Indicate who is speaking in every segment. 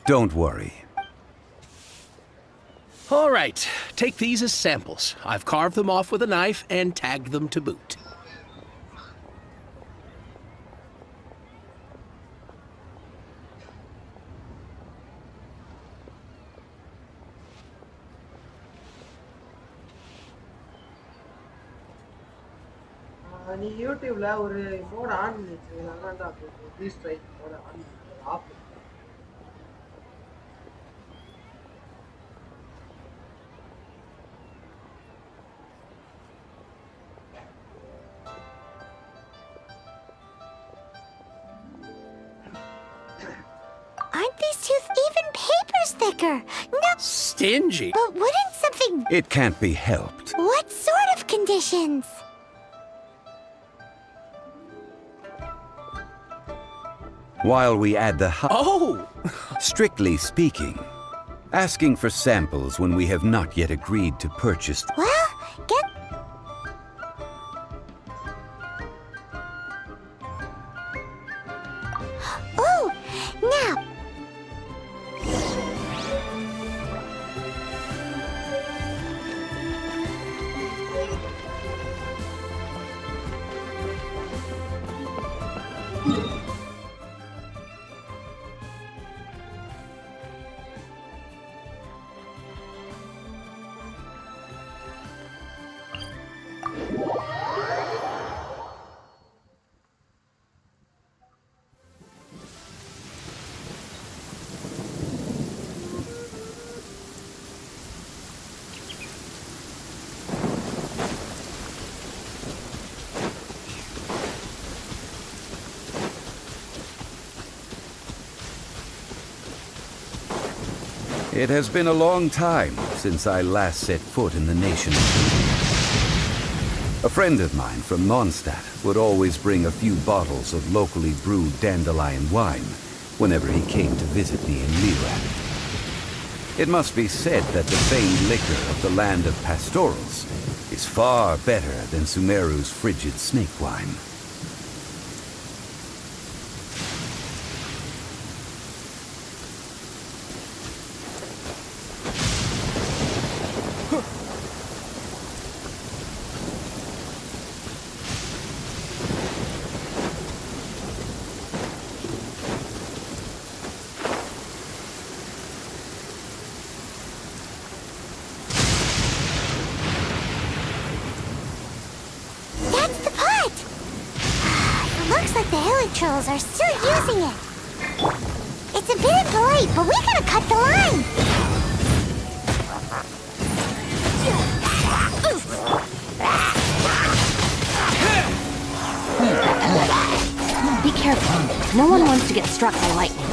Speaker 1: Don't worry.
Speaker 2: All right, take these as samples. I've carved them off with a knife and tagged them to boot.
Speaker 3: நீ யூடியூப்ல ஒரு mode on பண்ணி வச்சிருக்கீங்களா? Please try mode on off.
Speaker 4: Aren't these tooth even papers thicker? No.
Speaker 2: Stingy.
Speaker 4: But wouldn't something...
Speaker 1: It can't be helped.
Speaker 4: What sort of conditions?
Speaker 1: While we add the
Speaker 2: Oh!
Speaker 1: Strictly speaking, asking for samples when we have not yet agreed to purchase...
Speaker 4: Well, get... Oh, now...
Speaker 1: It has been a long time since I last set foot in the nation. A friend of mine from Mondstadt would always bring a few bottles of locally brewed dandelion wine whenever he came to visit me in Leland. It must be said that the famed liquor of the land of pastorals is far better than Sumeru's frigid snake wine.
Speaker 4: That's the pot! It looks like the Hilichurls are still using it. It's a bit impolite, but we gotta cut the line!
Speaker 5: Be careful. No one wants to get struck by lightning.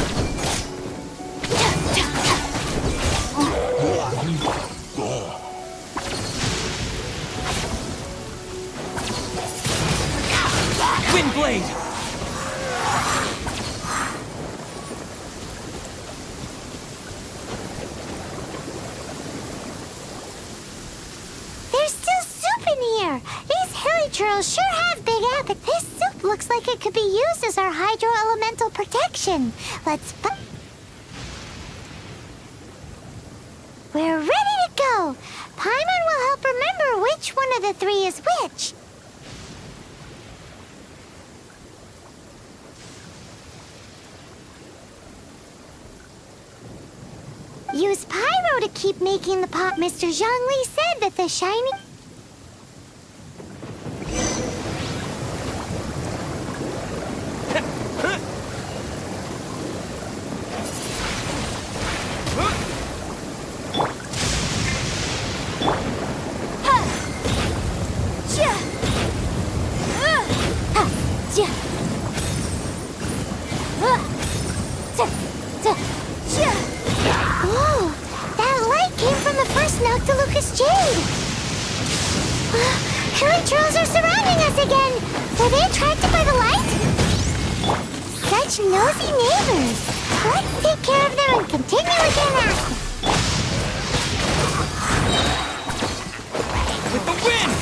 Speaker 6: Windblade!
Speaker 4: There's still soup in here! These Hilichurls sure have big appetite. This soup looks like it could be used as our hydro-elemental protection. Let's We're ready to go! Paimon will help remember which one of the three is which. Use pyro to keep making the pot. Mr. Zhongli said that the shiny... Whoa! That light came from the first Noctilucous Jade! Hilichurls are surrounding us again! Were they attracted by the light? Such nosy neighbors! Let's take care of them and continue again after.
Speaker 6: With the wind!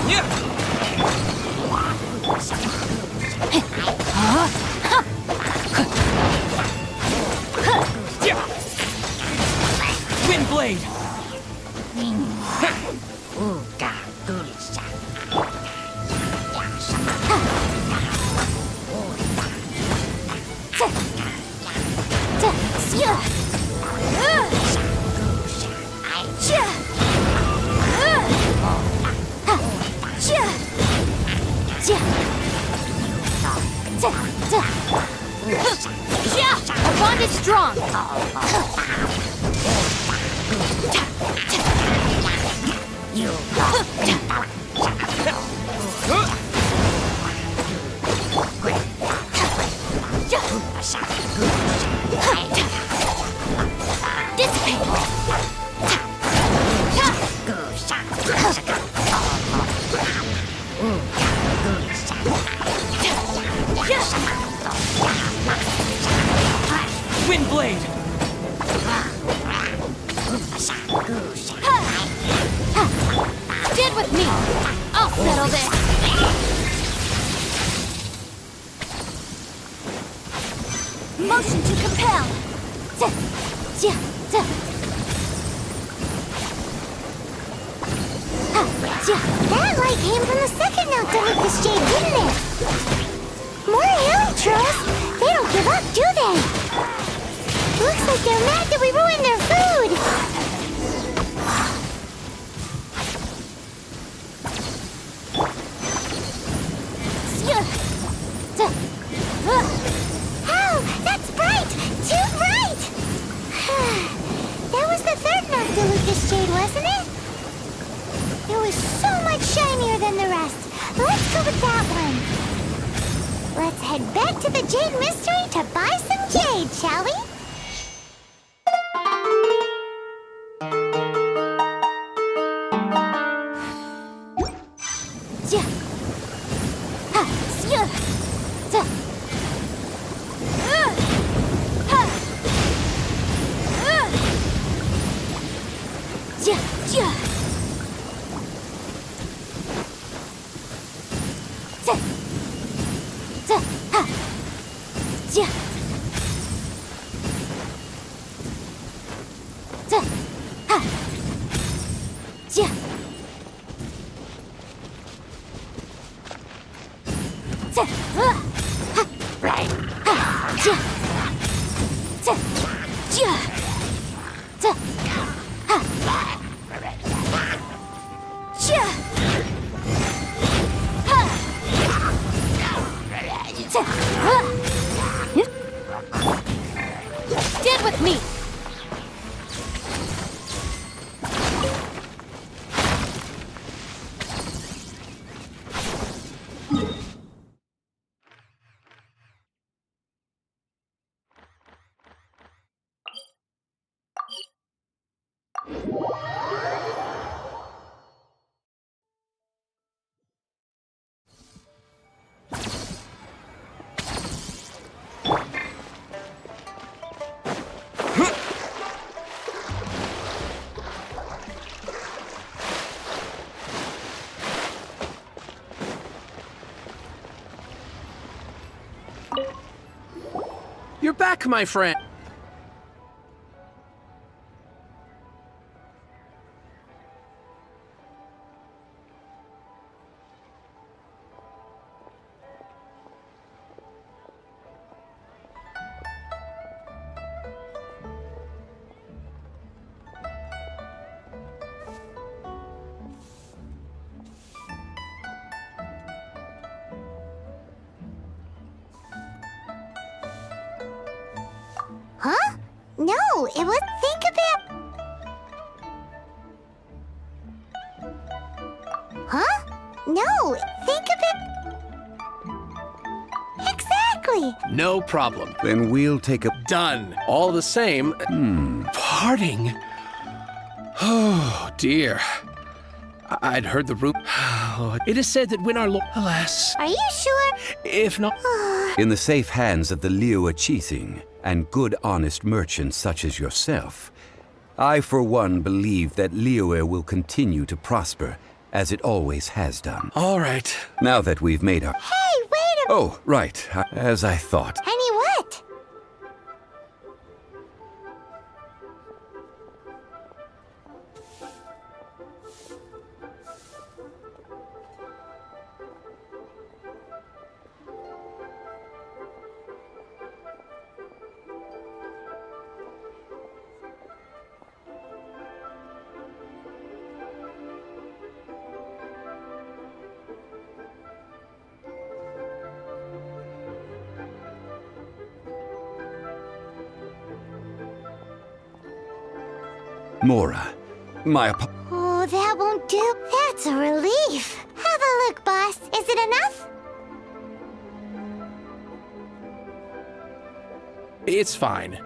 Speaker 6: Yeah! Windblade!
Speaker 5: Our bond is strong.
Speaker 6: Windblade!
Speaker 5: Stand with me. I'll settle this. Motion to compel.
Speaker 4: That light came from the second Noctilucous Jade, didn't it? More Hilichurls! They don't give up, do they? Looks like they're mad that we ruined their food! Oh, that's bright! Too bright! That was the third Noctilucous Jade, wasn't it? It was so much shinier than the rest. Let's go with that one. Let's head back to the Jade Mystery to buy some jade, shall we? Ja. Ha. Ja. Ja. Ha. Ja. Ja. Ja. Ja. Ha. Ja. Ja. Ha. Ja. Ja. Ha. Right. Ha. Ja. Ja. Ja. Ja. Ha. Ja. Ha. Ja. Ha.
Speaker 5: Stand with me!
Speaker 2: You're back, my friend.
Speaker 4: Huh? No, it was. Think about. Huh? No, think about. Exactly.
Speaker 2: No problem.
Speaker 1: Then we'll take a...
Speaker 2: Done. All the same. Parting. Oh, dear. I'd heard the root. It is said that when our Lord. Alas.
Speaker 4: Are you sure?
Speaker 2: If not.
Speaker 1: In the safe hands of the Liu Chithing and good honest merchants such as yourself, I for one believe that Liyue will continue to prosper as it always has done.
Speaker 2: All right.
Speaker 1: Now that we've made our...
Speaker 4: Hey, wait a.
Speaker 1: Oh, right. As I thought.
Speaker 4: Any what?
Speaker 1: Mora, my
Speaker 4: Oh, that won't do. That's a relief. Have a look, boss. Is it enough?
Speaker 2: It's fine.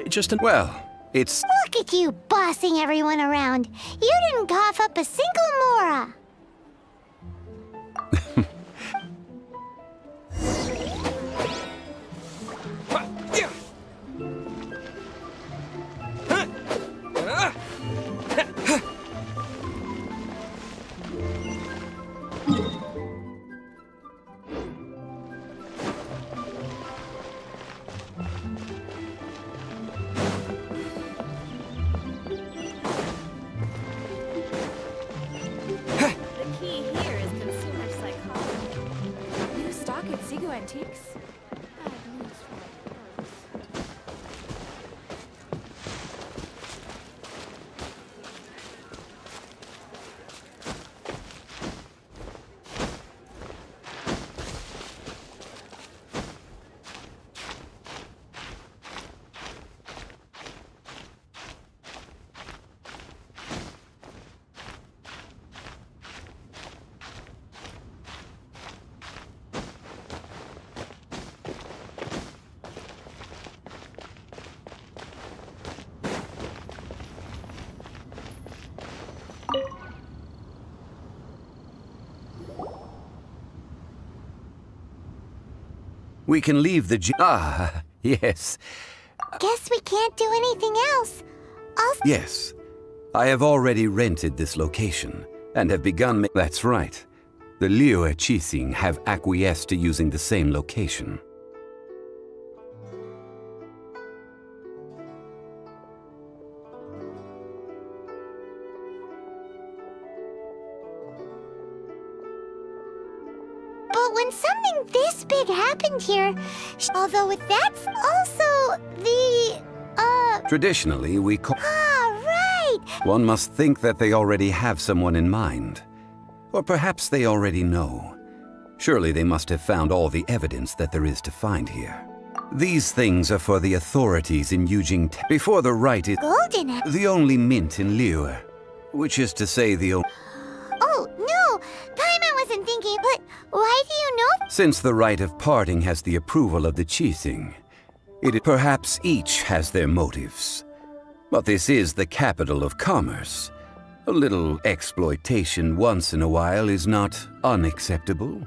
Speaker 2: Just an.
Speaker 1: Well, it's...
Speaker 4: Look at you bossing everyone around. You didn't cough up a single Mora.
Speaker 7: The key here is consumer psychology. New stock at Sigo Antiques? Bad news for my purse.
Speaker 1: We can leave the Ah, yes.
Speaker 4: Guess we can't do anything else. Also,
Speaker 1: Yes. I have already rented this location, and have begun That's right. The Liyue Qixing have acquiesced to using the same location.
Speaker 4: but when something this big happened here, although that's also the,
Speaker 1: Traditionally, we call...
Speaker 4: right.
Speaker 1: One must think that they already have someone in mind. Or perhaps they already know. Surely they must have found all the evidence that there is to find here. These things are for the authorities in Yujing before the right is
Speaker 4: Golden.
Speaker 1: the only mint in Liyue, which is to say the
Speaker 4: Oh, no. Paimon wasn't thinking, but why do you know?
Speaker 1: Since the rite of parting has the approval of the Qixing, perhaps each has their motives. But this is the capital of commerce. A little exploitation once in a while is not unacceptable.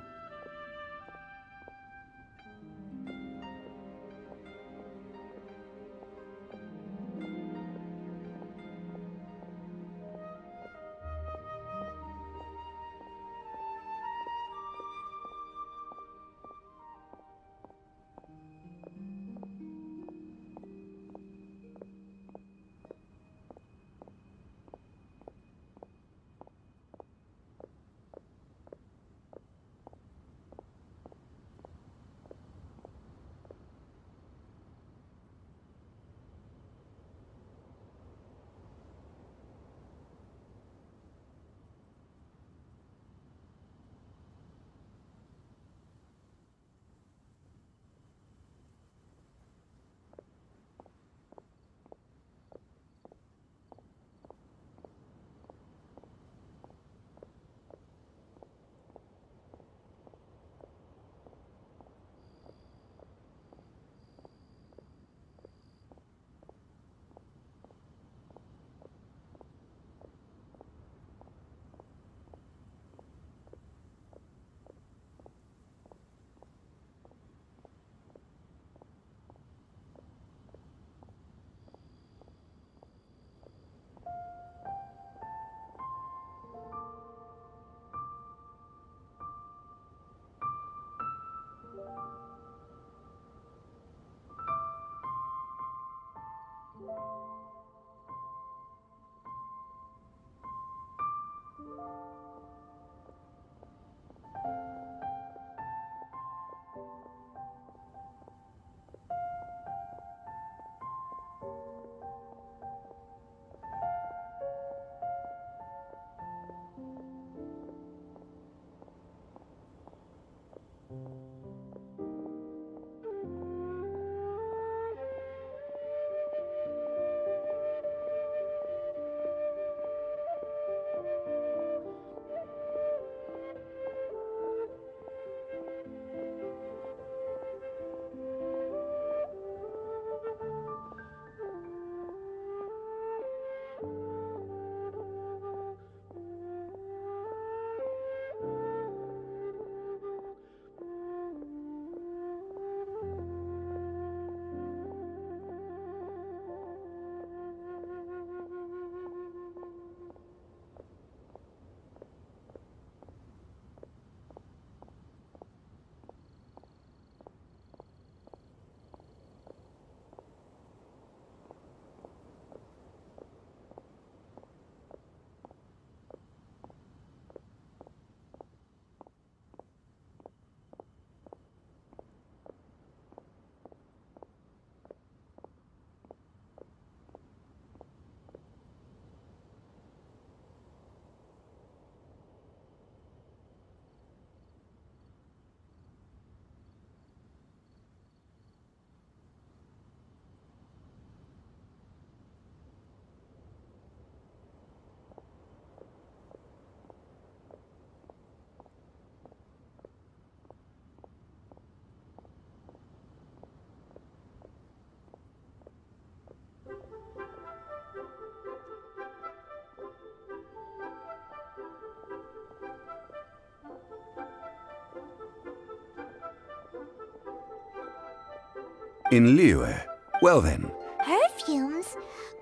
Speaker 1: In Liyue. Well then.
Speaker 4: Perfumes?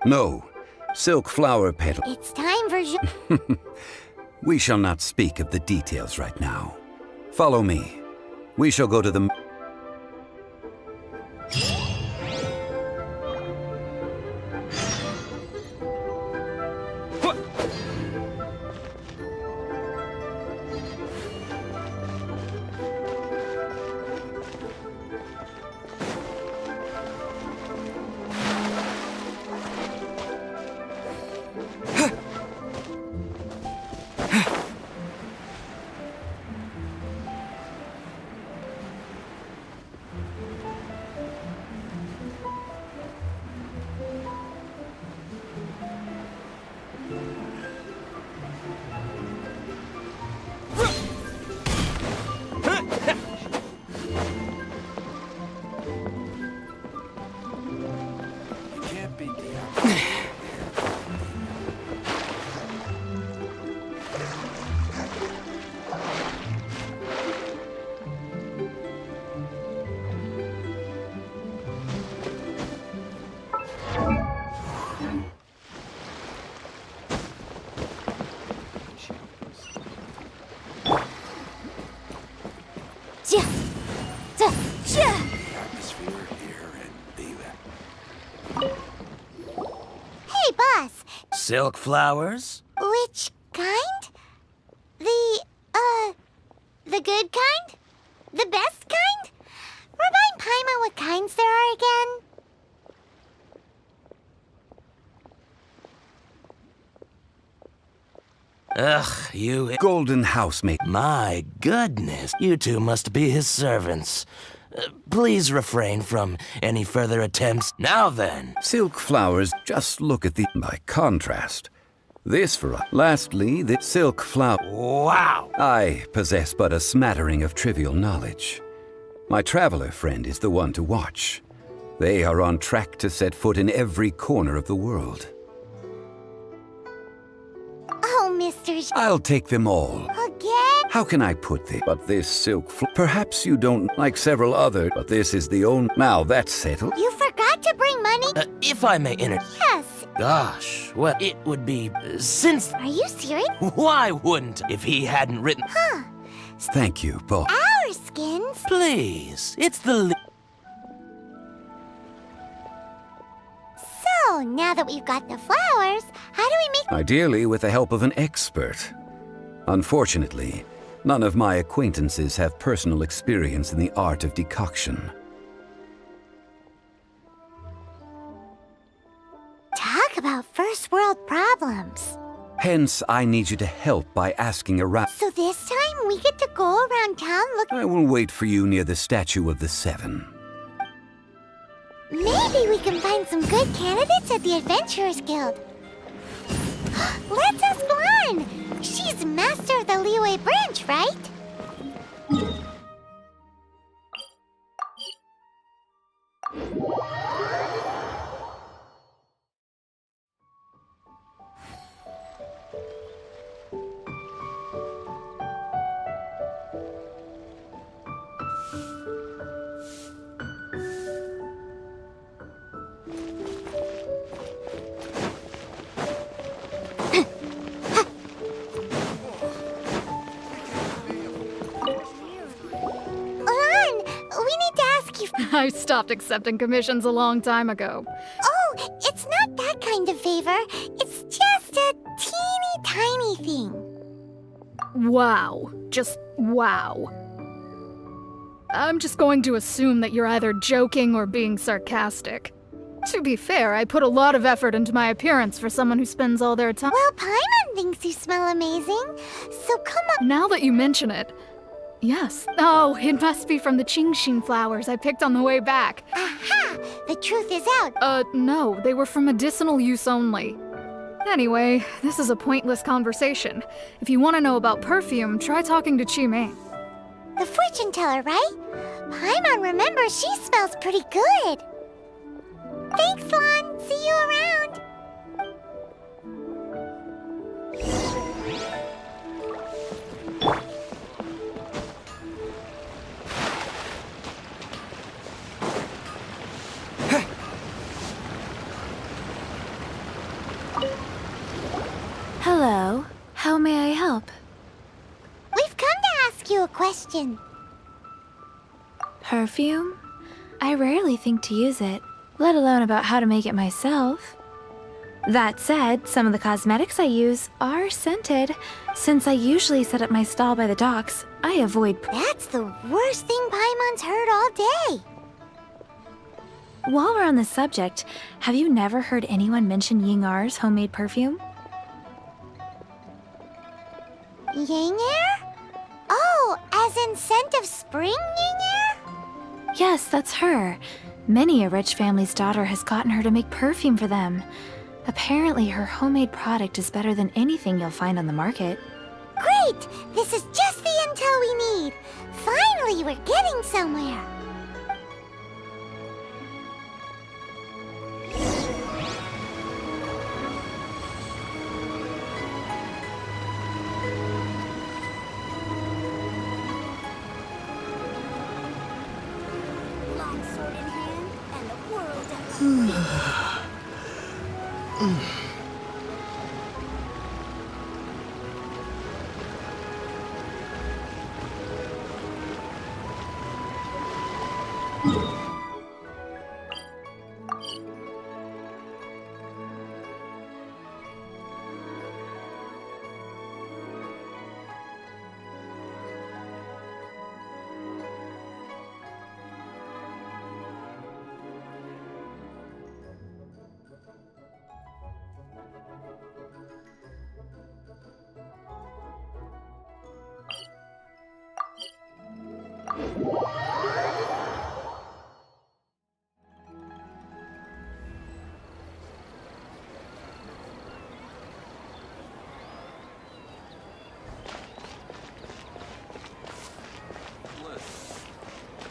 Speaker 1: No. Silk flower petal.
Speaker 4: It's time for
Speaker 1: We shall not speak of the details right now. Follow me. We shall go to the...
Speaker 4: Hey, boss.
Speaker 6: Silk flowers?
Speaker 4: Which kind? The good kind? The best kind? Remind Paimon what kinds there are again.
Speaker 6: Ugh, you...
Speaker 1: Golden housemaid.
Speaker 6: My goodness, you two must be his servants. Please refrain from any further attempts. Now then.
Speaker 1: Silk flowers, just look at the... By contrast. This for... Lastly, the silk flower...
Speaker 6: Wow!
Speaker 1: I possess but a smattering of trivial knowledge. My traveler friend is the one to watch. They are on track to set foot in every corner of the world.
Speaker 4: Oh, Mr.
Speaker 1: I'll take them all.
Speaker 4: Again?
Speaker 1: How can I put this? But this silk perhaps you don't like several other, but this is the only... Now that's settled.
Speaker 4: You forgot to bring money?
Speaker 6: If I may
Speaker 4: Yes.
Speaker 6: Gosh, well, it would be... since...
Speaker 4: Are you serious?
Speaker 6: Why wouldn't if he hadn't written...
Speaker 1: Thank you, both.
Speaker 4: Our skins?
Speaker 6: Please, it's the...
Speaker 4: So, now that we've got the flowers, how do we make...
Speaker 1: Ideally with the help of an expert. Unfortunately, none of my acquaintances have personal experience in the art of decoction.
Speaker 4: Talk about first world problems.
Speaker 1: Hence, I need you to help by asking around.
Speaker 4: So this time we get to go around town looking...
Speaker 1: I will wait for you near the Statue of the Seven.
Speaker 4: Maybe we can find some good candidates at the Adventurers Guild. Let's ask Lan. She's master of the Liyue branch, right? Lan, we need to ask you...
Speaker 7: I stopped accepting commissions a long time ago.
Speaker 4: Oh, it's not that kind of favor. It's just a teeny tiny thing.
Speaker 7: Wow. Just wow. I'm just going to assume that you're either joking or being sarcastic. To be fair, I put a lot of effort into my appearance for someone who spends all their time.
Speaker 4: Well, Paimon thinks you smell amazing, so come on.
Speaker 7: Now that you mention it, yes. Oh, it must be from the Qingxin flowers I picked on the way back.
Speaker 4: Aha! The truth is out.
Speaker 7: No, they were for medicinal use only. Anyway, this is a pointless conversation. If you want to know about perfume, try talking to Qimei.
Speaker 4: The fortune teller, right? Paimon remembers she smells pretty good. Thanks, Lan. See you around. ask you a question.
Speaker 5: Perfume? I rarely think to use it, let alone about how to make it myself. That said, some of the cosmetics I use are scented. Since I usually set up my stall by the docks, I avoid.
Speaker 4: That's the worst thing Paimon's heard all day.
Speaker 5: While we're on the subject, have you never heard anyone mention Yingar's homemade perfume?
Speaker 4: Yingar? Oh, as in scent of spring, Yingar?
Speaker 5: Yes, that's her. Many a rich family's daughter has gotten her to make perfume for them. Apparently, her homemade product is better than anything you'll find on the market.
Speaker 4: Great! This is just the intel we need. Finally, we're getting somewhere. Longsword in hand, and the world at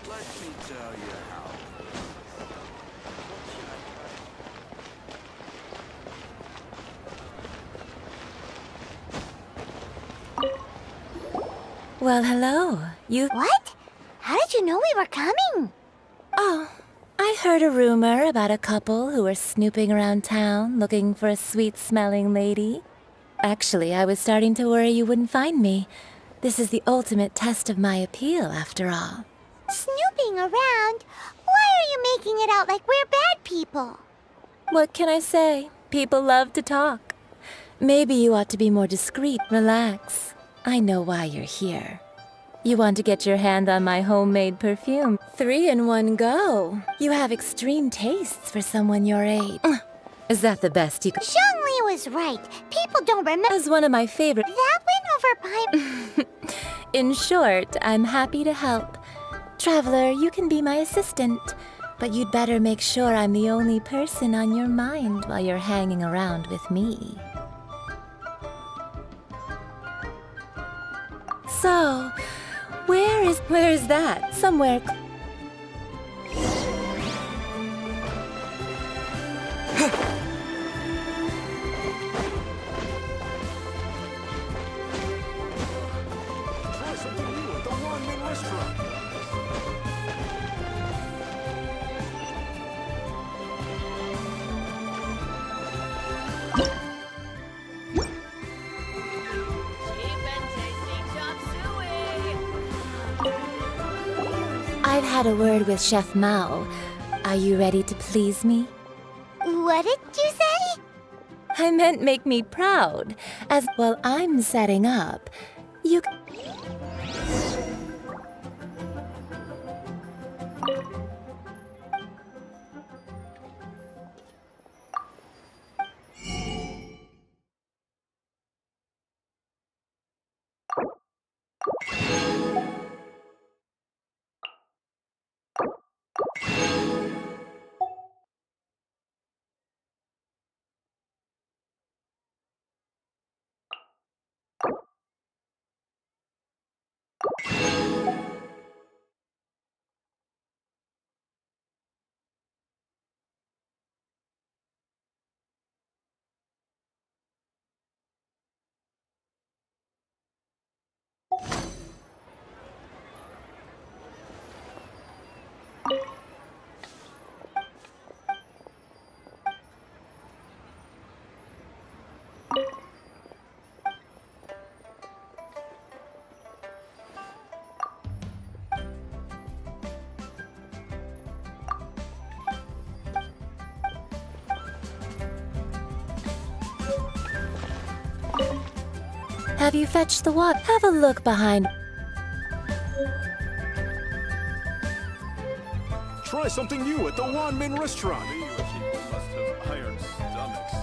Speaker 1: Let me tell you how.
Speaker 8: Well, hello. You...
Speaker 4: What? How did you know we were coming?
Speaker 8: Oh, I heard a rumor about a couple who were snooping around town looking for a sweet-smelling lady. Actually, I was starting to worry you wouldn't find me. This is the ultimate test of my appeal, after all.
Speaker 4: Snooping around? Why are you making it out like we're bad people?
Speaker 8: What can I say? People love to talk. Maybe you ought to be more discreet. Relax. I know why you're here. You want to get your hand on my homemade perfume. 3 in one go. You have extreme tastes for someone your age. Is that the best you could...
Speaker 4: Zhongli was right. People don't remember.
Speaker 8: That was one of my favorite...
Speaker 4: That went over by...
Speaker 8: In short, I'm happy to help. Traveler, you can be my assistant. But you'd better make sure I'm the only person on your mind while you're hanging around with me. So, where is that? Somewhere...
Speaker 1: Try something new at the Wanmin restaurant.
Speaker 8: I've had a word with Chef Mao. Are you ready to please me?
Speaker 4: What did you say?
Speaker 8: I meant make me proud. As while I'm setting up, you... Have you fetched the water? Have a look behind.
Speaker 9: Try something new at the Wanmin restaurant. You people must have iron stomachs.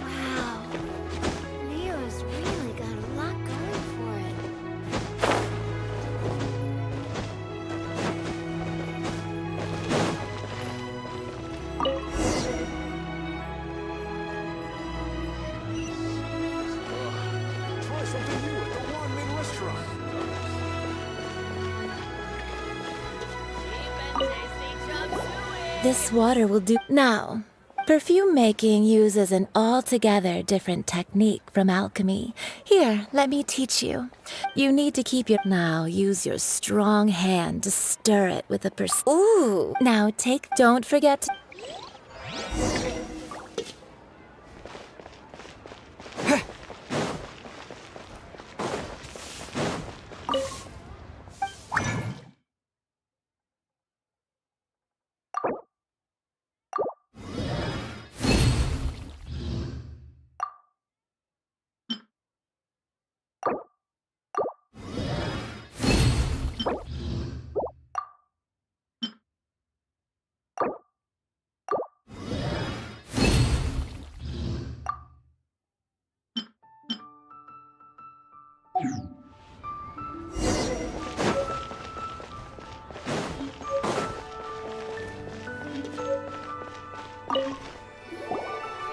Speaker 4: Wow. Leo's really got a lot going for it.
Speaker 9: Try something new at the Wanmin restaurant.
Speaker 8: This water will do. Now, perfume making uses an altogether different technique from alchemy. Here, let me teach you. You need to keep your. Now, use your strong hand to stir it with a Ooh! Now take. Don't forget to.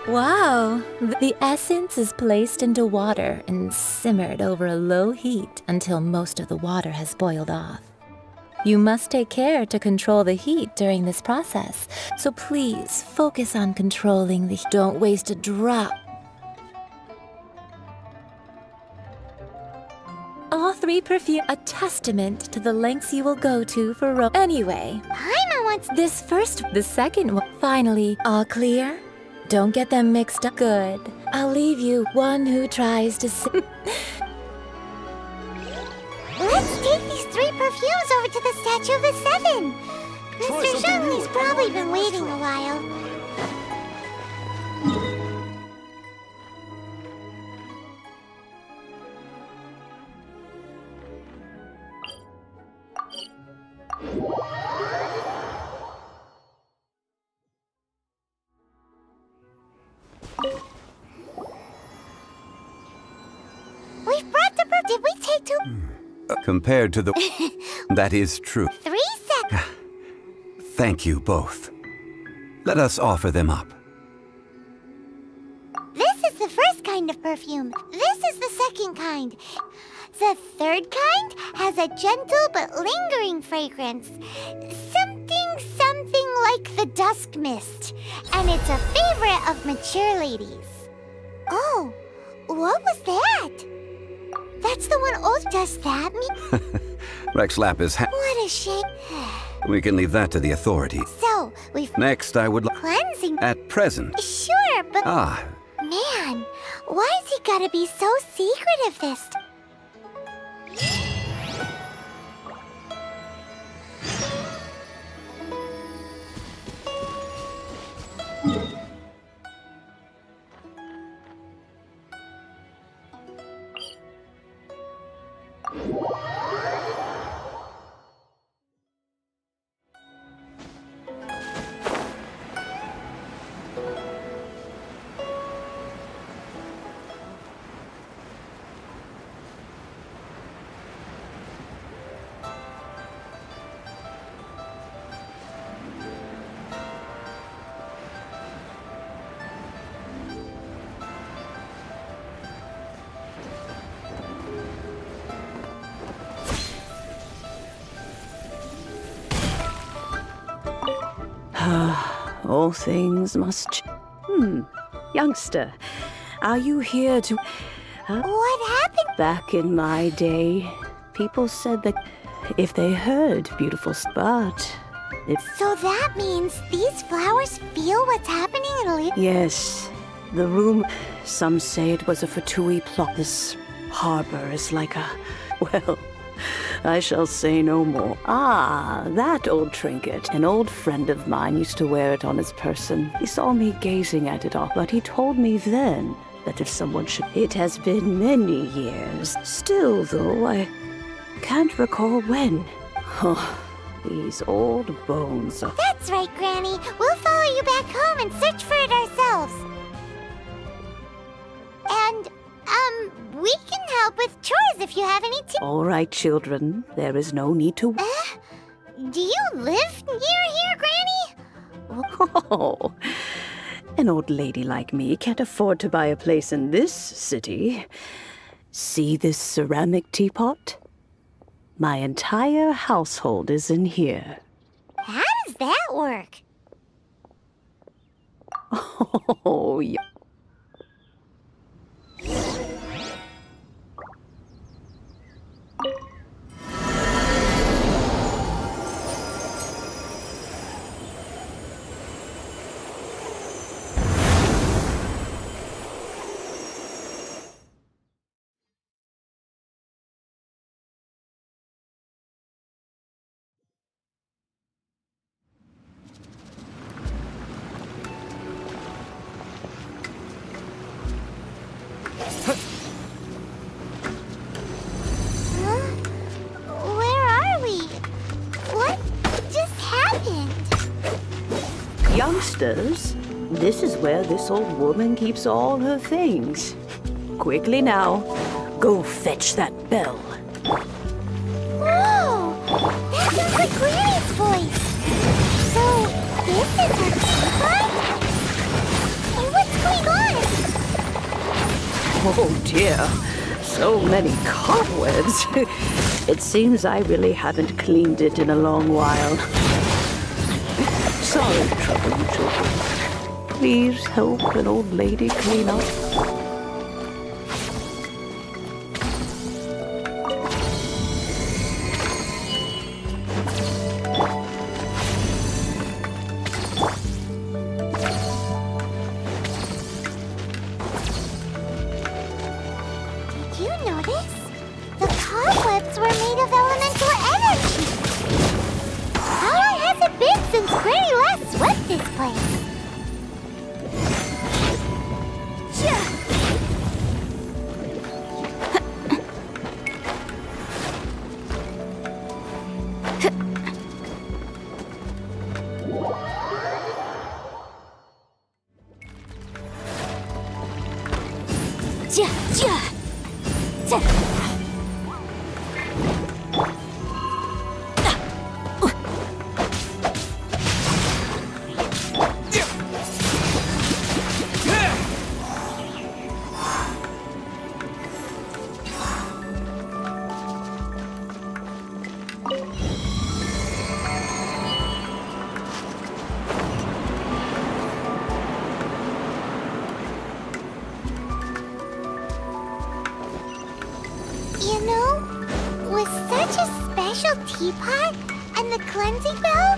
Speaker 8: Wow! The essence is placed into water and simmered over a low heat until most of the water has boiled off. You must take care to control the heat during this process, so please focus on controlling the heat. Don't waste a drop. All three perfume a testament to the lengths you will go to for Anyway,
Speaker 4: Paimon wants
Speaker 8: this first, the second one. Finally, all clear? Don't get them mixed up. Good. I'll leave you one who tries to
Speaker 4: Let's take these 3 perfumes over to the Statue of the Seven.
Speaker 9: Try
Speaker 4: Mr.
Speaker 9: something
Speaker 4: Shunley's
Speaker 9: new at the
Speaker 4: probably
Speaker 9: Wanmin
Speaker 4: been waiting a
Speaker 9: restaurant.
Speaker 4: while. We've brought the Did we take 2?
Speaker 1: Compared to the... That is true.
Speaker 4: 3 sec.
Speaker 1: Thank you both. Let us offer them up.
Speaker 4: This is the first kind of perfume. This is the second kind. The third kind has a gentle but lingering fragrance. Something like the dusk mist. And it's a favorite of mature ladies. Oh, what was that? That's the one old. Does that mean?
Speaker 1: Rex Lapis
Speaker 4: What a shame.
Speaker 1: We can leave that to the authorities.
Speaker 4: So, we've
Speaker 1: Next, I would...
Speaker 4: cleansing.
Speaker 1: At present...
Speaker 4: Sure, but
Speaker 1: Ah,
Speaker 4: man, why's he gotta be so secretive this?
Speaker 10: All things must. Youngster, are you here to.
Speaker 4: What happened?
Speaker 10: Back in my day, people said that if they heard beautiful, but if.
Speaker 4: So that means these flowers feel what's happening in a
Speaker 10: Yes, the room. Some say it was a Fatui plot. This harbor is like a Well, I shall say no more. Ah, that old trinket. An old friend of mine used to wear it on his person. He saw me gazing at it all, but he told me then that if someone should... It has been many years. Still, though, I can't recall when. Oh, these old bones are...
Speaker 4: That's right, Granny. We'll follow you back home and search for it ourselves. And, we can help with chores if you have any
Speaker 10: All right, children. There is no need to...
Speaker 4: Do you live near here, Granny?
Speaker 10: Oh, an old lady like me can't afford to buy a place in this city. See this ceramic teapot? My entire household is in here.
Speaker 4: How does that work?
Speaker 10: Oh, yeah.
Speaker 4: Where are we? What just happened?
Speaker 10: Youngsters, this is where this old woman keeps all her things. Quickly now, go fetch that bell.
Speaker 4: Whoa! That sounds like Granny's voice. So, this is her teapot? And what's going on?
Speaker 10: Oh dear, so many cobwebs. It seems I really haven't cleaned it in a long while. Sorry to trouble you children. Please help an old lady clean up.
Speaker 4: Did you notice? The cobwebs were made of elemental energy. How long has it been since Granny last swept this place? You know, with such a special teapot and the cleansing bell,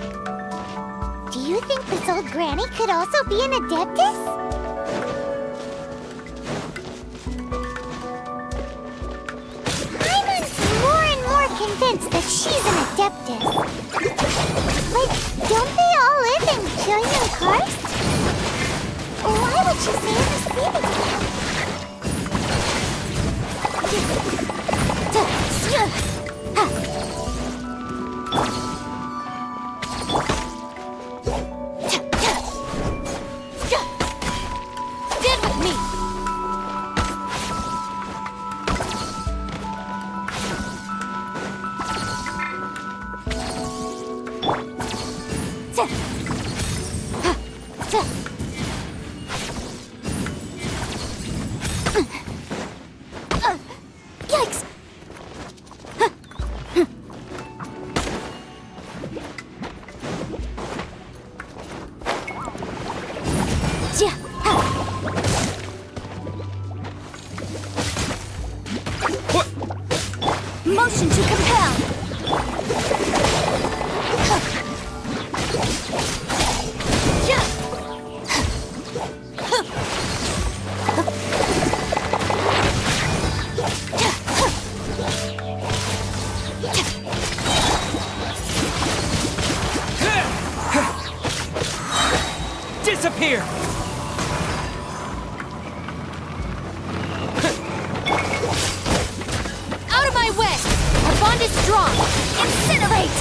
Speaker 4: do you think this old granny could also be an adeptus? I'm more and more convinced that she's an adeptus. Like, don't they all live in Killian Karst? Why would she stay in the city? Stand with me. Yikes!
Speaker 6: Disappear!
Speaker 4: Out of my way! Our bond is strong! Incinerate!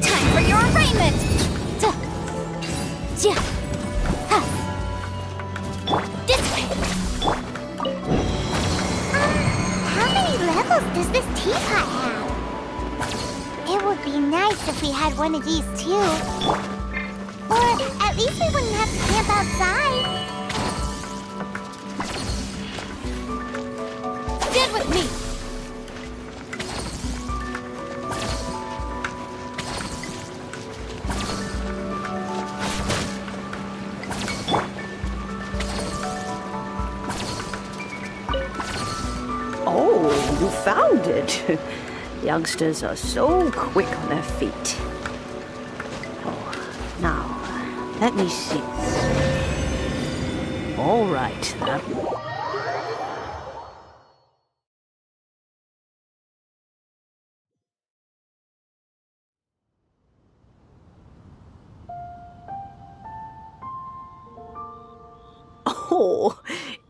Speaker 4: Time for your arraignment! This way! How many levels does this teapot have? It would be nice if we had one of these too. Or at least we wouldn't have to camp outside. Stand with me!
Speaker 10: Oh, you found it. Youngsters are so quick on their feet. Oh, now, let me see. All right. Oh,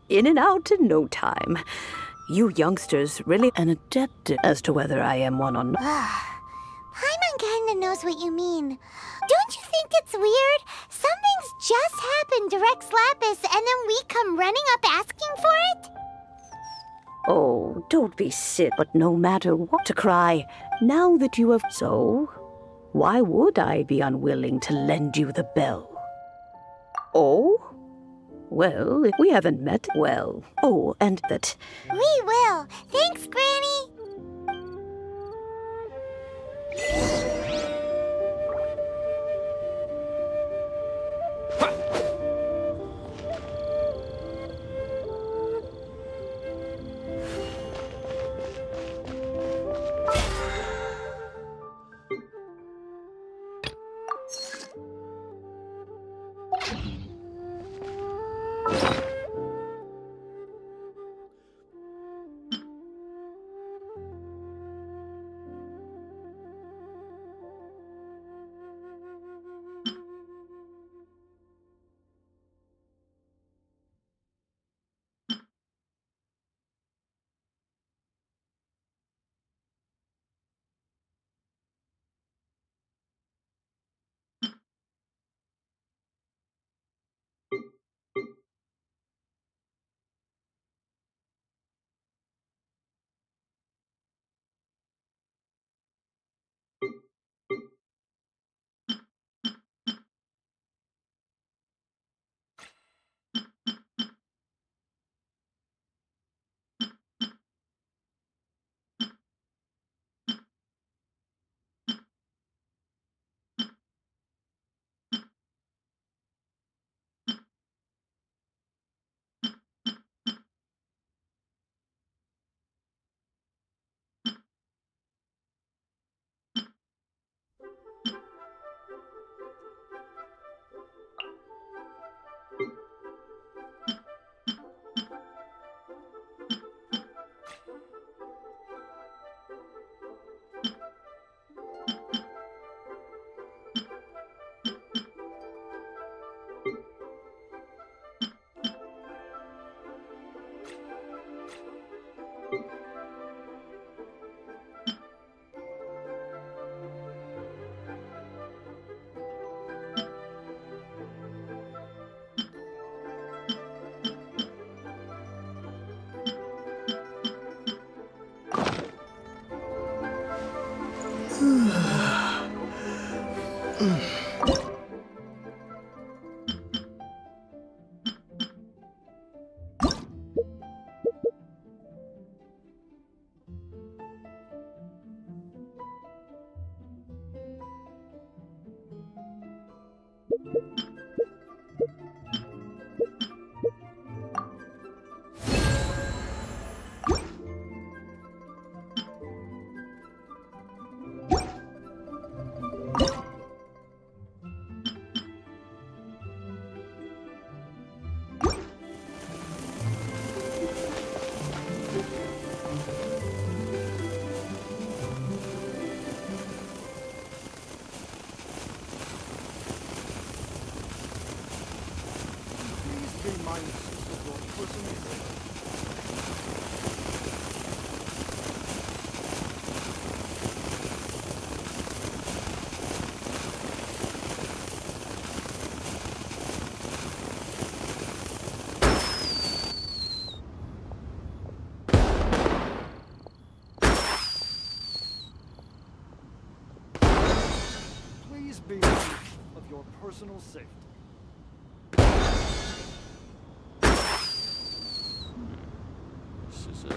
Speaker 10: in and out in no time. You youngsters really an adept as to whether I am one or not.
Speaker 4: Paimon kinda knows what you mean. Don't you think it's weird? Something's just happened to Rex Lapis, and then we come running up asking for it?
Speaker 10: Oh, don't be silly. But no matter what to cry, now that you have so, why would I be unwilling to lend you the bell? Oh? Well, if we haven't met, well. Oh, and that.
Speaker 4: We will. Thanks, Granny.
Speaker 9: Please be mindful of your personal safety. Please be mindful of your personal safety.
Speaker 11: This is a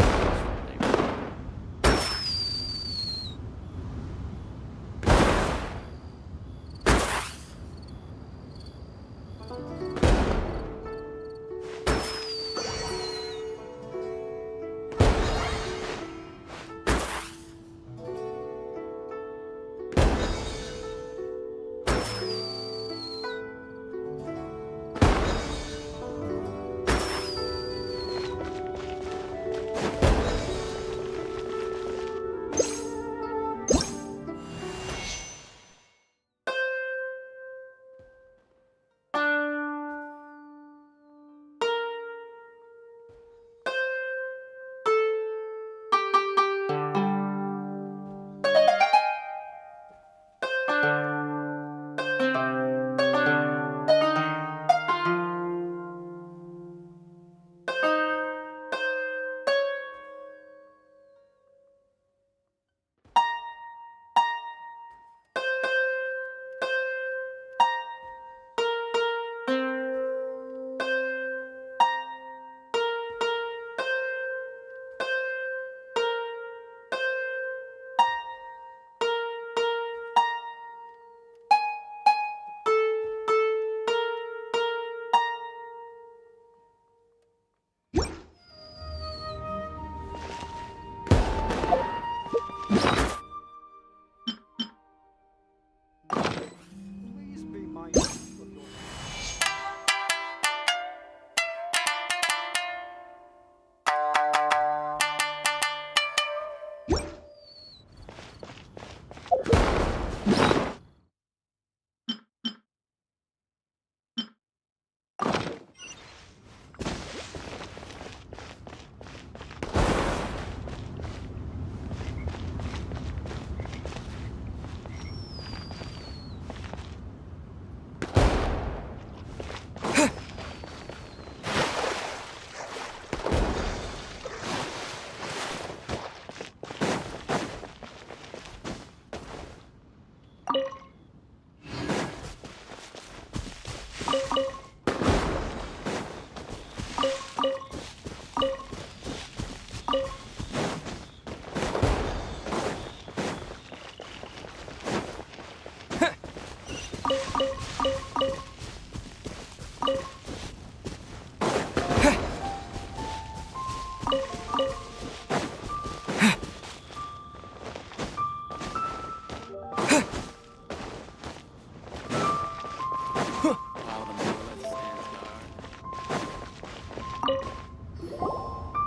Speaker 9: Please be mindful of your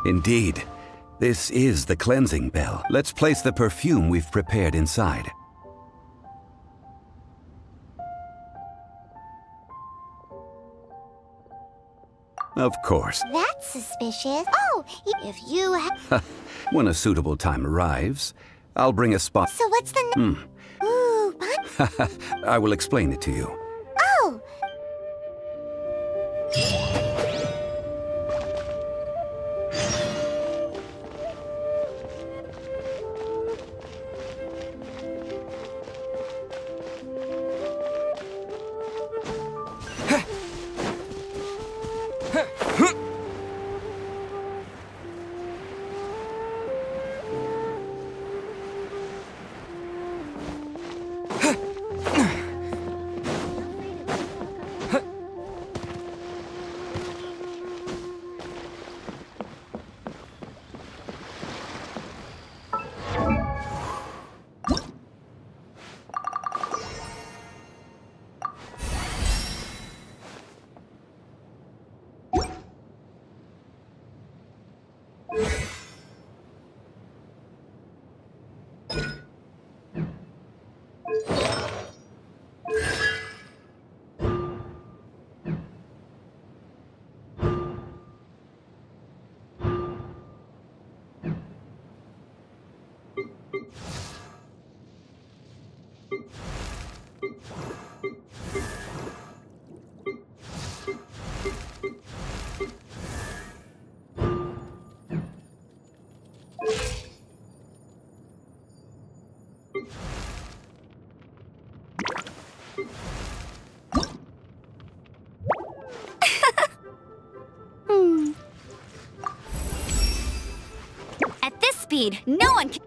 Speaker 1: Indeed. This is the cleansing bell. Let's place the perfume we've prepared inside. Of course.
Speaker 4: That's suspicious. Oh, if you have...
Speaker 1: When a suitable time arrives, I'll bring a spot.
Speaker 4: So what's the... Ooh, but...
Speaker 1: I will explain it to you.
Speaker 4: Oh! speed. No one can...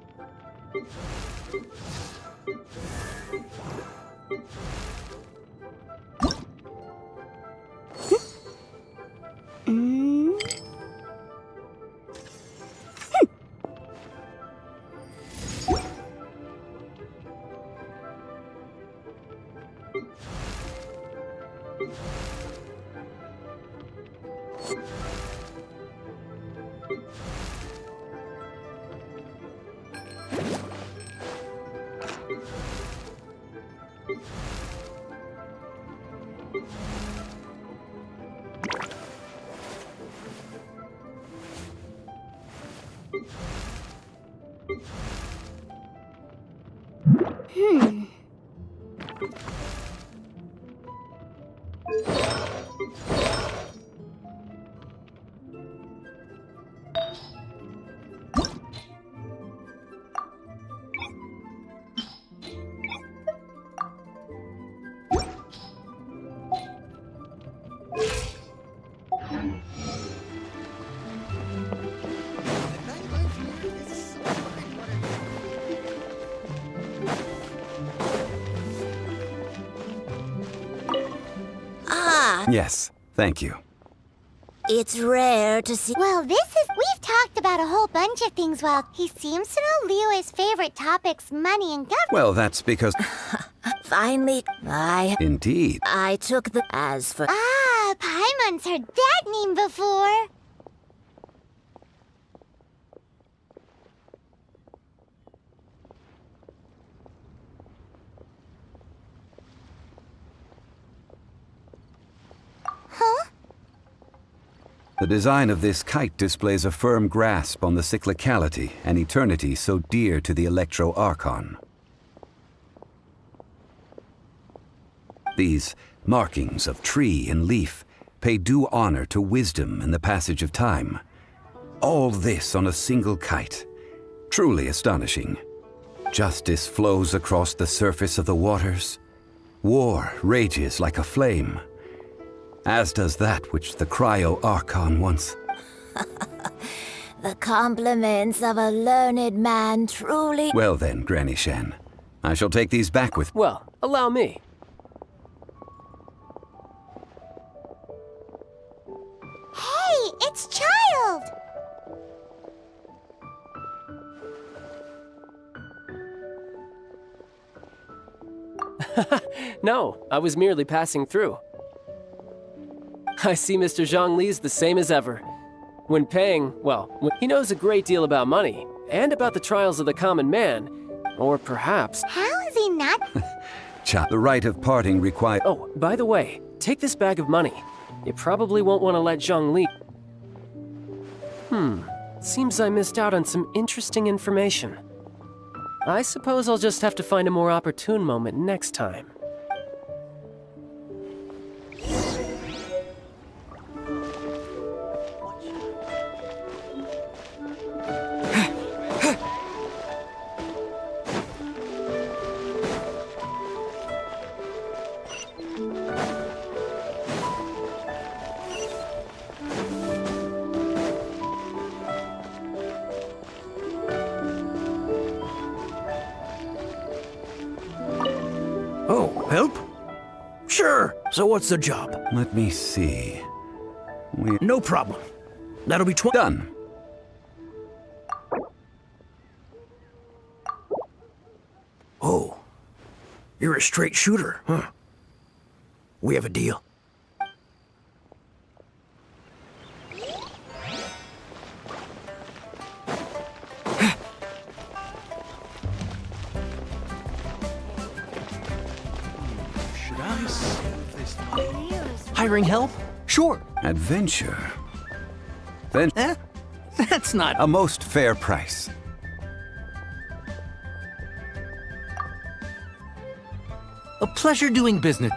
Speaker 1: Yes, thank you.
Speaker 4: It's rare to see... Well, we've talked about a whole bunch of things. Well, he seems to know Liyue's favorite topics, money and government.
Speaker 1: Well, that's because...
Speaker 4: Finally,
Speaker 1: Indeed.
Speaker 4: I took the... As for... Ah, Paimon's heard that name before. Huh?
Speaker 1: The design of this kite displays a firm grasp on the cyclicality and eternity so dear to the Electro Archon. These markings of tree and leaf pay due honor to wisdom and the passage of time. All this on a single kite. Truly astonishing. Justice flows across the surface of the waters. War rages like a flame. As does that which the Cryo Archon once...
Speaker 4: The compliments of a learned man truly...
Speaker 1: Well then, Granny Shen. I shall take these back with...
Speaker 2: Well, allow me.
Speaker 4: Hey, it's Child!
Speaker 12: No, I was merely passing through. I see Mr. Zhongli's the same as ever. When paying, well, he knows a great deal about money, and about the trials of the common man. Or perhaps...
Speaker 4: How is he not...
Speaker 1: The rite of parting requires...
Speaker 12: Oh, by the way, take this bag of money. You probably won't want to let Zhongli... Seems I missed out on some interesting information. I suppose I'll just have to find a more opportune moment next time.
Speaker 13: Oh, help? Sure. So what's the job?
Speaker 1: Let me see.
Speaker 13: No problem. That'll be
Speaker 1: Done.
Speaker 13: Oh. You're a straight shooter, huh? We have a deal. Hiring help? Sure.
Speaker 1: Adventure.
Speaker 13: That's not...
Speaker 1: A most fair price.
Speaker 13: A pleasure doing business.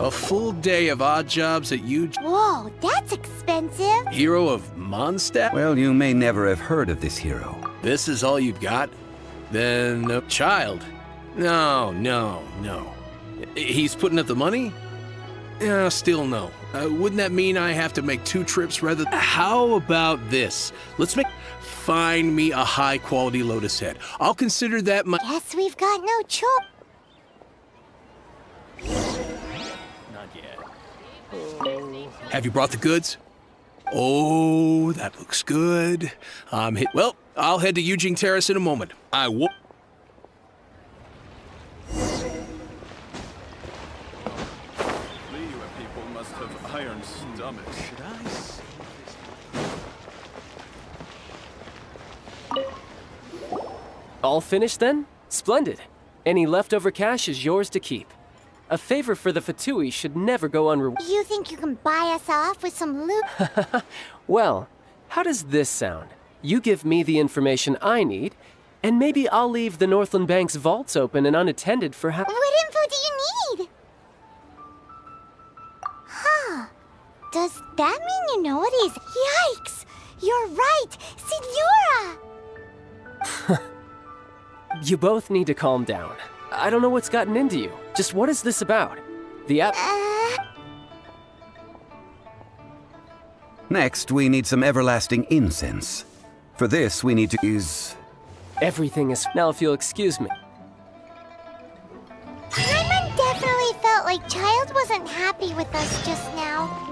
Speaker 2: A full day of odd jobs at
Speaker 4: Whoa, that's expensive.
Speaker 2: Hero of Mondstadt?
Speaker 1: Well, you may never have heard of this hero.
Speaker 2: This is all you've got? Then, child. No. He's putting up the money? Yeah, still no. Wouldn't that mean I have to make 2 trips rather? How about this? Find me a high-quality lotus head. I'll consider that my.
Speaker 4: Guess we've got no choice.
Speaker 11: Not yet.
Speaker 2: Have you brought the goods? Oh, that looks good. Well, I'll head to Eugene Terrace in a moment. I will.
Speaker 9: Liyue people must have iron stomachs. Should I?
Speaker 12: All finished then? Splendid. Any leftover cash is yours to keep. A favor for the Fatui should never go unrewarded.
Speaker 4: You think you can buy us off with some loot?
Speaker 12: Well, how does this sound? You give me the information I need, and maybe I'll leave the Northland Bank's vaults open and unattended for
Speaker 4: What info do you need? Huh. Does that mean you know what is? Yikes! You're right! Signora!
Speaker 12: You both need to calm down. I don't know what's gotten into you. Just what is this about? The app.
Speaker 1: Next, we need some everlasting incense. For this, we need to use...
Speaker 12: Everything is... Now, if you'll excuse me.
Speaker 4: Paimon definitely felt like Childe wasn't happy with us just now.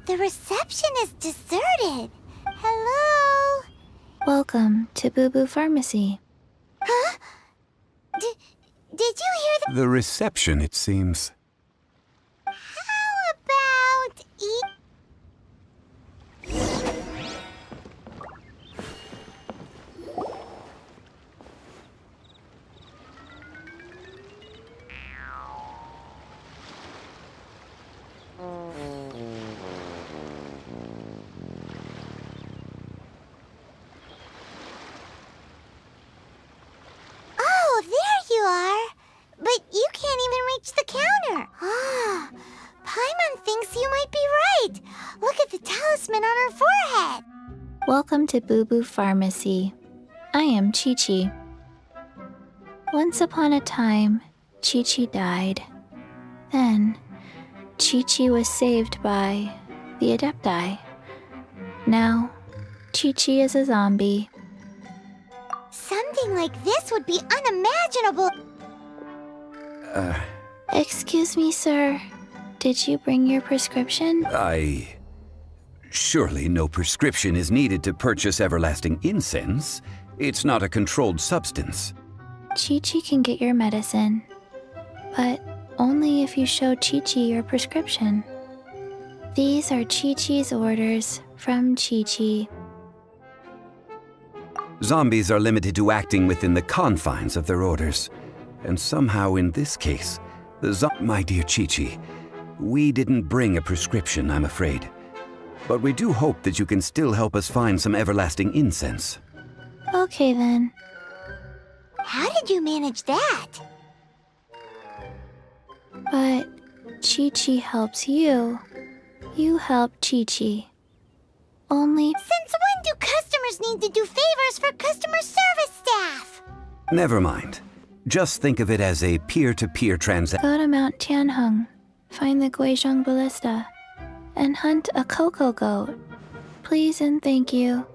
Speaker 4: The reception is deserted. Hello?
Speaker 5: Welcome to Boo Boo Pharmacy.
Speaker 4: Huh? Did you hear
Speaker 1: The reception, it seems.
Speaker 4: How about Oh, there you are. But you can't even reach the counter. Ah, Paimon thinks you might be right. Look at the talisman on her forehead.
Speaker 5: Welcome to Boo Boo Pharmacy. I am Chi-Chi. Once upon a time, Chi-Chi died. Then, Chi-Chi was saved by the Adepti. Now, Chi-Chi is a zombie.
Speaker 4: Something like this would be unimaginable.
Speaker 5: Excuse me, sir. Did you bring your prescription?
Speaker 1: Surely no prescription is needed to purchase everlasting incense. It's not a controlled substance.
Speaker 5: Chi-Chi can get your medicine, but only if you show Chi-Chi your prescription. These are Chi-Chi's orders from Chi-Chi.
Speaker 1: Zombies are limited to acting within the confines of their orders. And somehow in this case, my dear Chi-Chi, We didn't bring a prescription, I'm afraid. But we do hope that you can still help us find some everlasting incense.
Speaker 5: Okay then.
Speaker 4: How did you manage that?
Speaker 5: But Chi-Chi helps you. You help Chi-Chi. Only...
Speaker 4: Since when do customers need to do favors for customer service staff?
Speaker 1: Never mind. Just think of it as a peer-to-peer transaction.
Speaker 5: Go to Mount Tianheng, find the Guizhong Ballista, and hunt a cocoa goat. Please and thank you.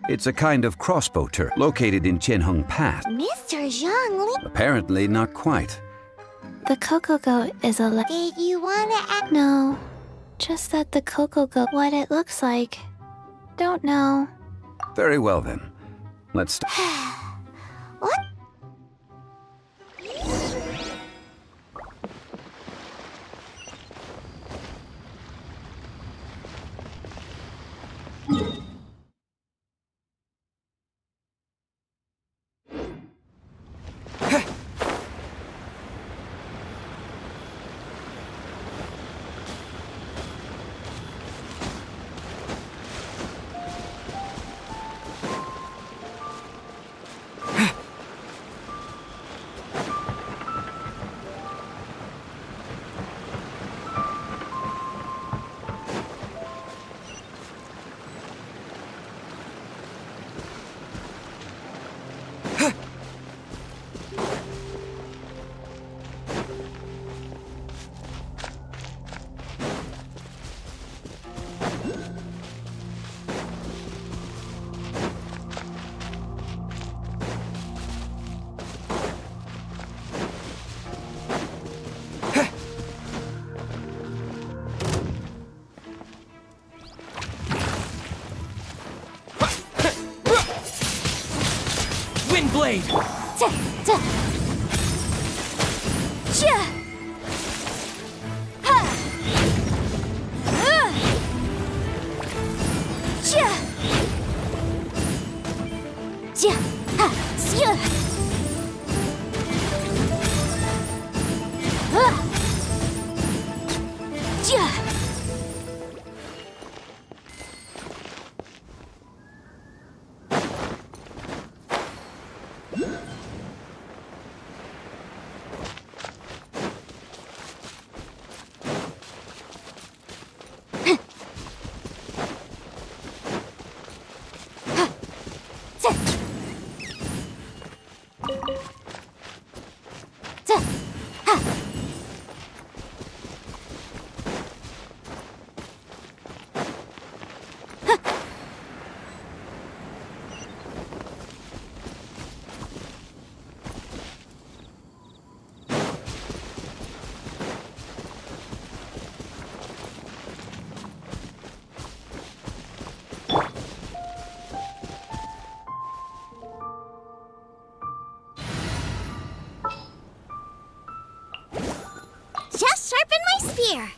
Speaker 1: It's a kind of crossbow turret located in Qianheng Pass.
Speaker 4: Mr. Zhongli,
Speaker 1: Apparently not quite.
Speaker 5: The Coco Goat is a
Speaker 4: did you wanna ask?
Speaker 5: No, just that the Coco Goat, what it looks like. Don't know.
Speaker 1: Very well then. Let's
Speaker 4: What?
Speaker 6: Windblade!
Speaker 4: Just sharpen my spear.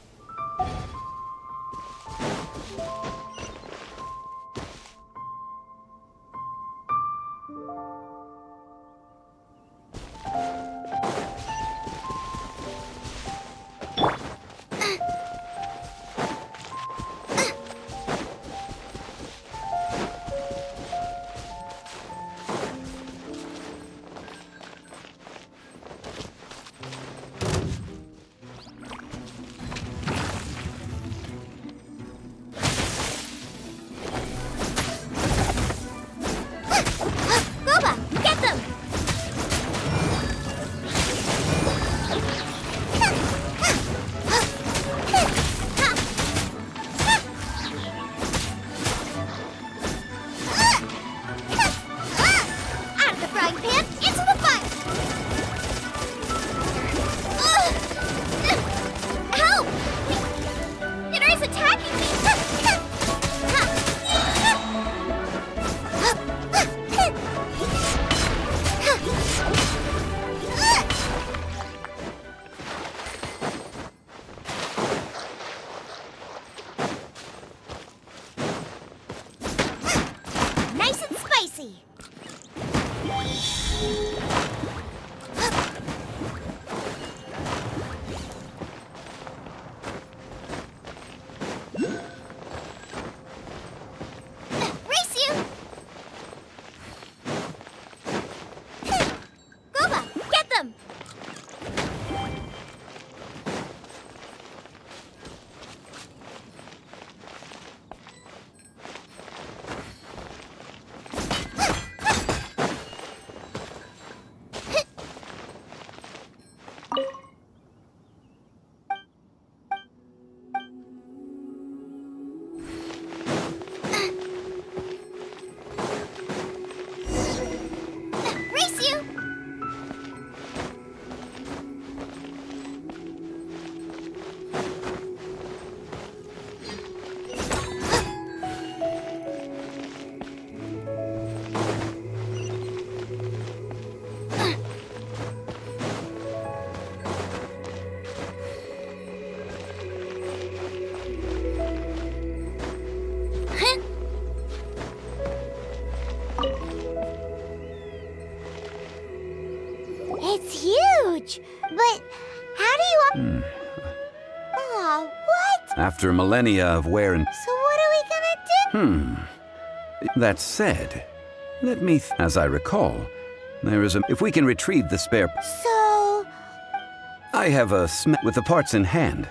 Speaker 4: It's huge! But how do you... Aw, what?
Speaker 1: After millennia of wear and...
Speaker 4: So what are we gonna do?
Speaker 1: That said, let me... as I recall, there is a... if we can retrieve the spare...
Speaker 4: So...
Speaker 1: I have a with the parts in hand.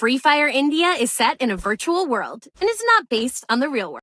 Speaker 14: Free Fire India is set in a virtual world and is not based on the real world.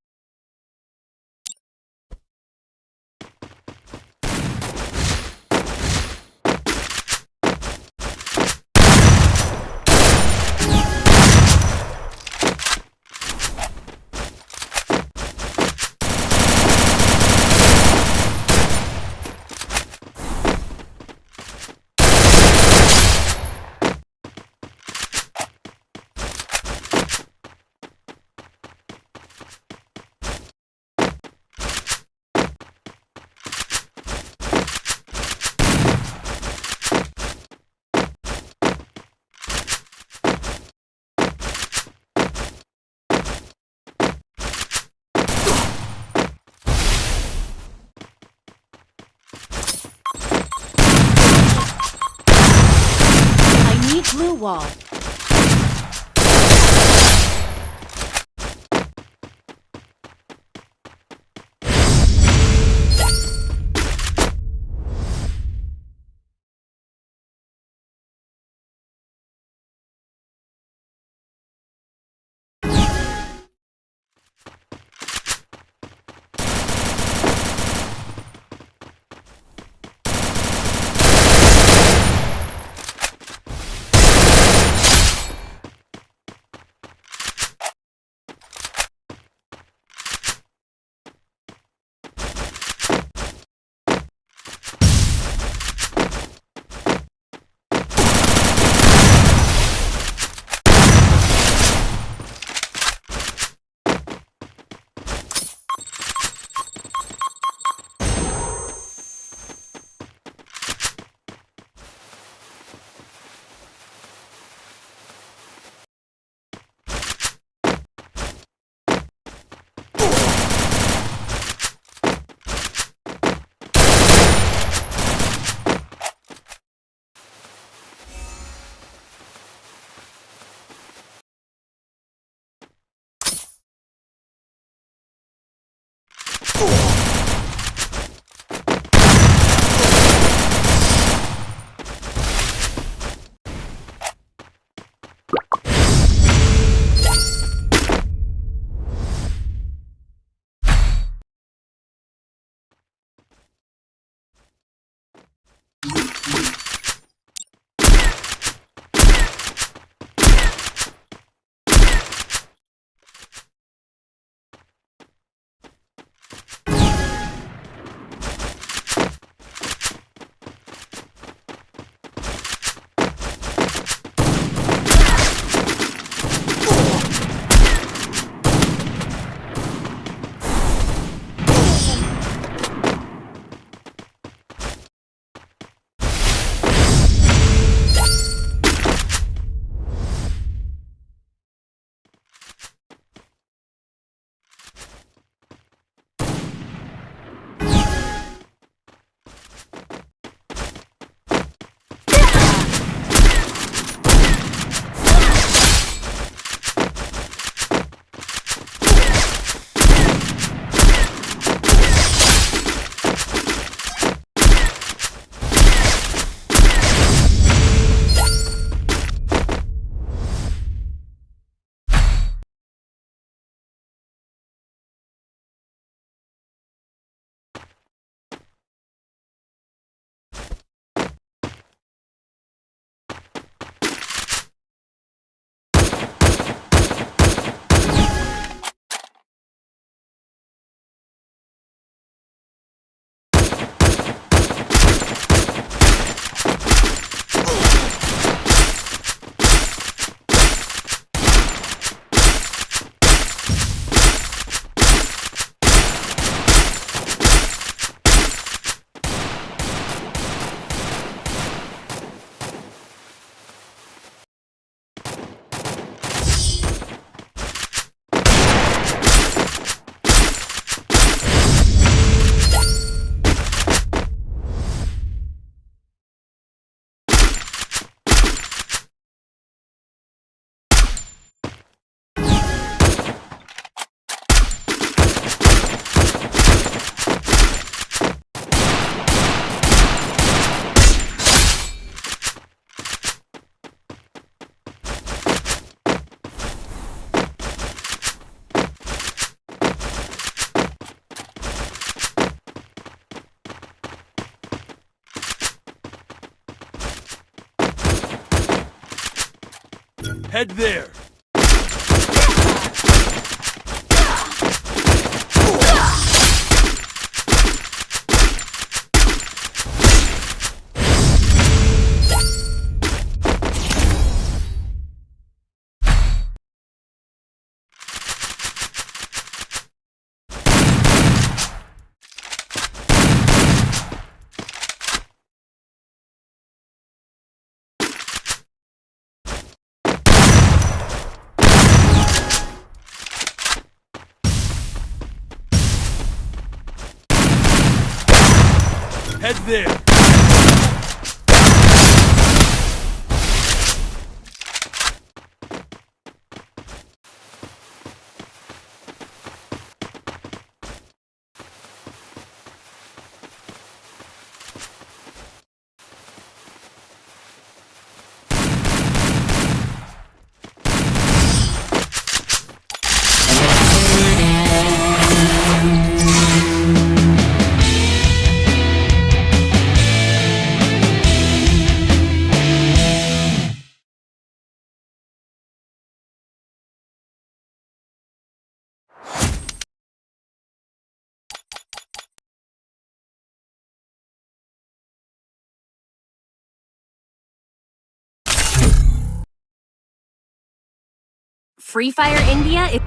Speaker 14: Blue wall.
Speaker 9: Head there. Head there.
Speaker 14: Free Fire India is...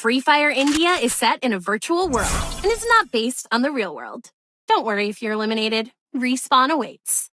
Speaker 14: Free Fire India is set in a virtual world and is not based on the real world. Don't worry if you're eliminated. Respawn awaits.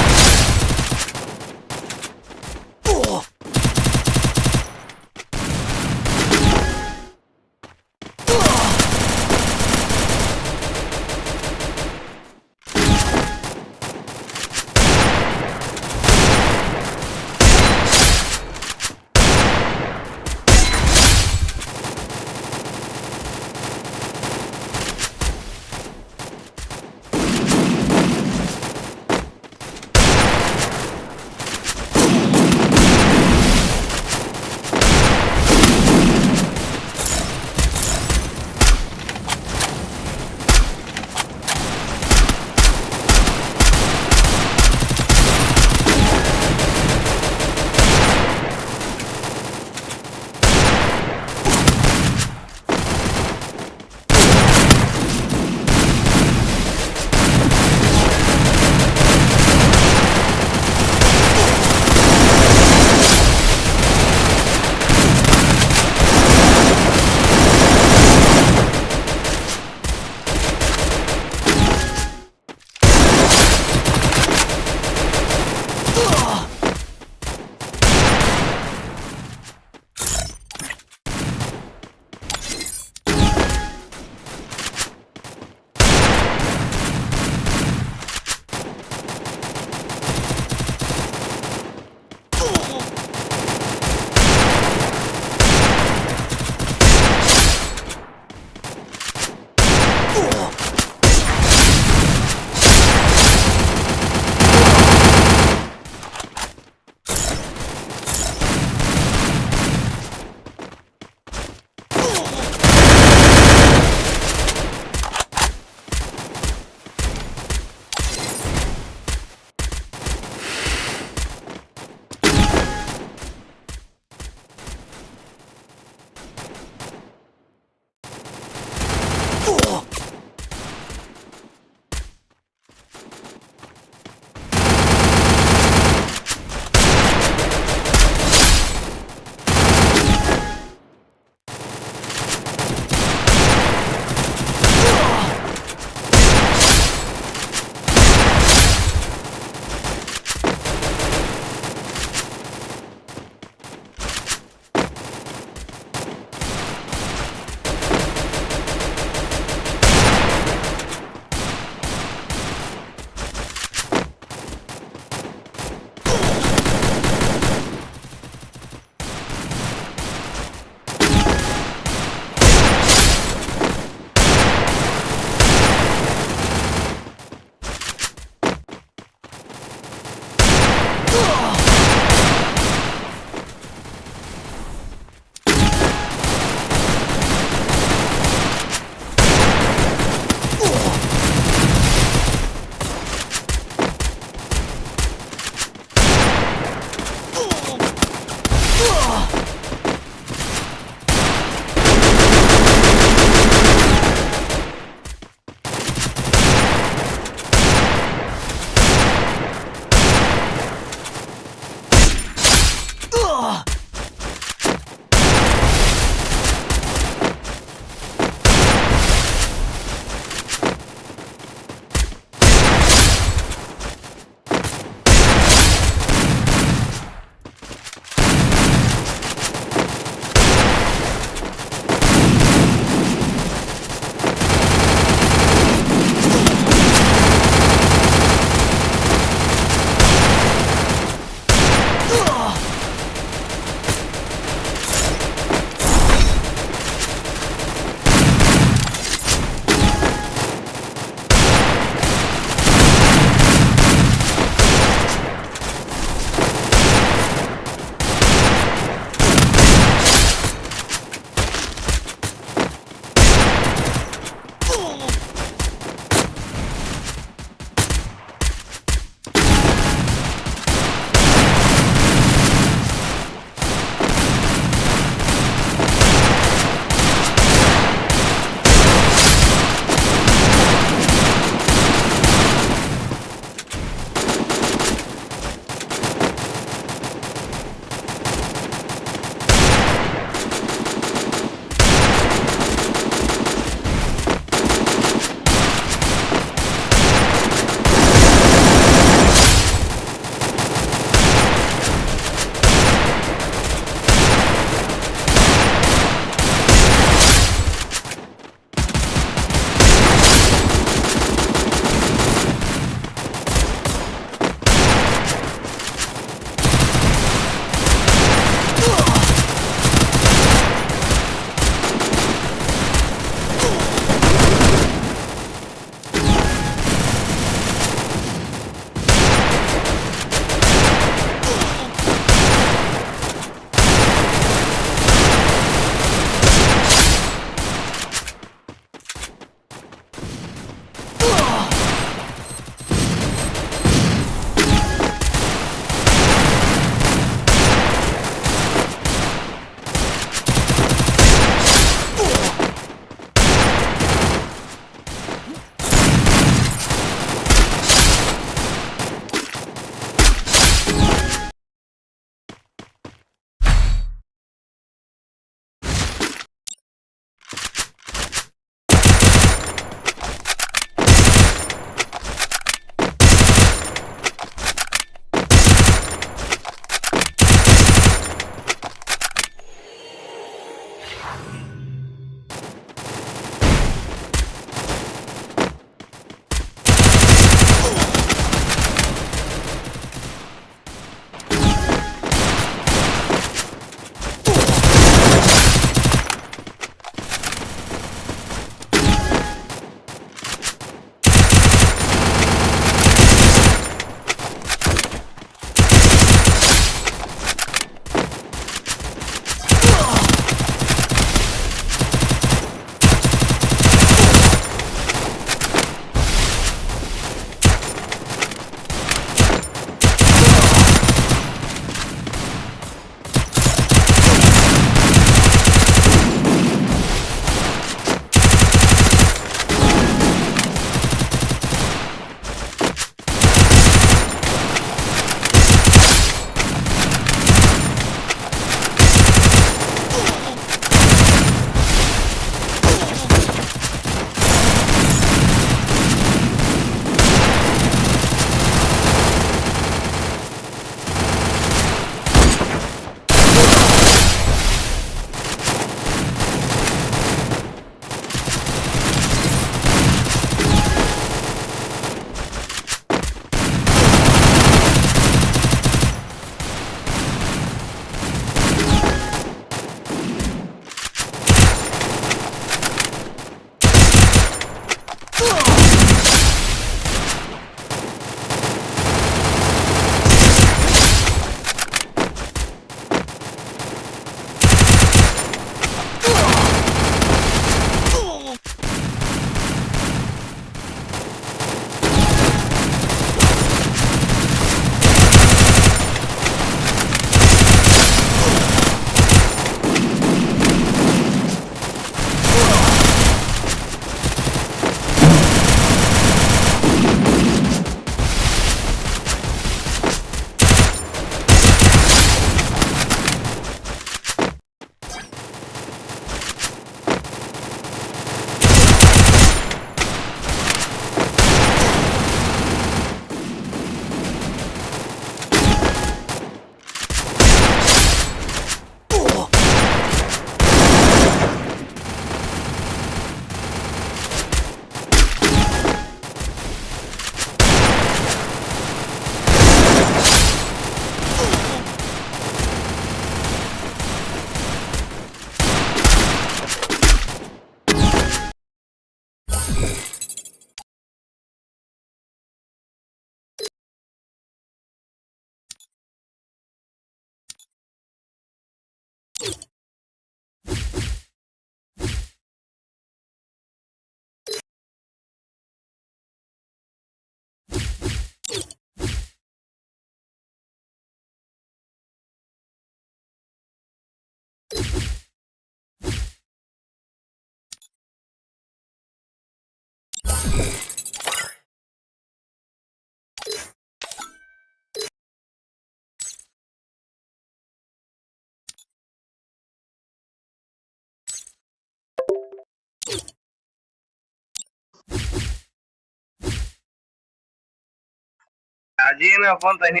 Speaker 15: Ajina phone tani.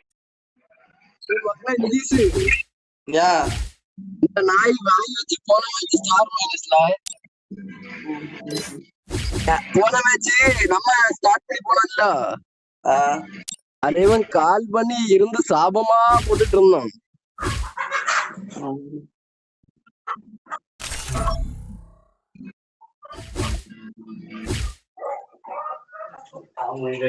Speaker 16: Yeah. இந்த நாய் வாங்கி வச்சு போன match star மைனஸ்ல போன match நம்ம start பண்ணி போனோம்ல அதேவன் கால் பண்ணி இருந்து சாபமா போட்டுட்டு இருந்தோம்.
Speaker 15: அவங்க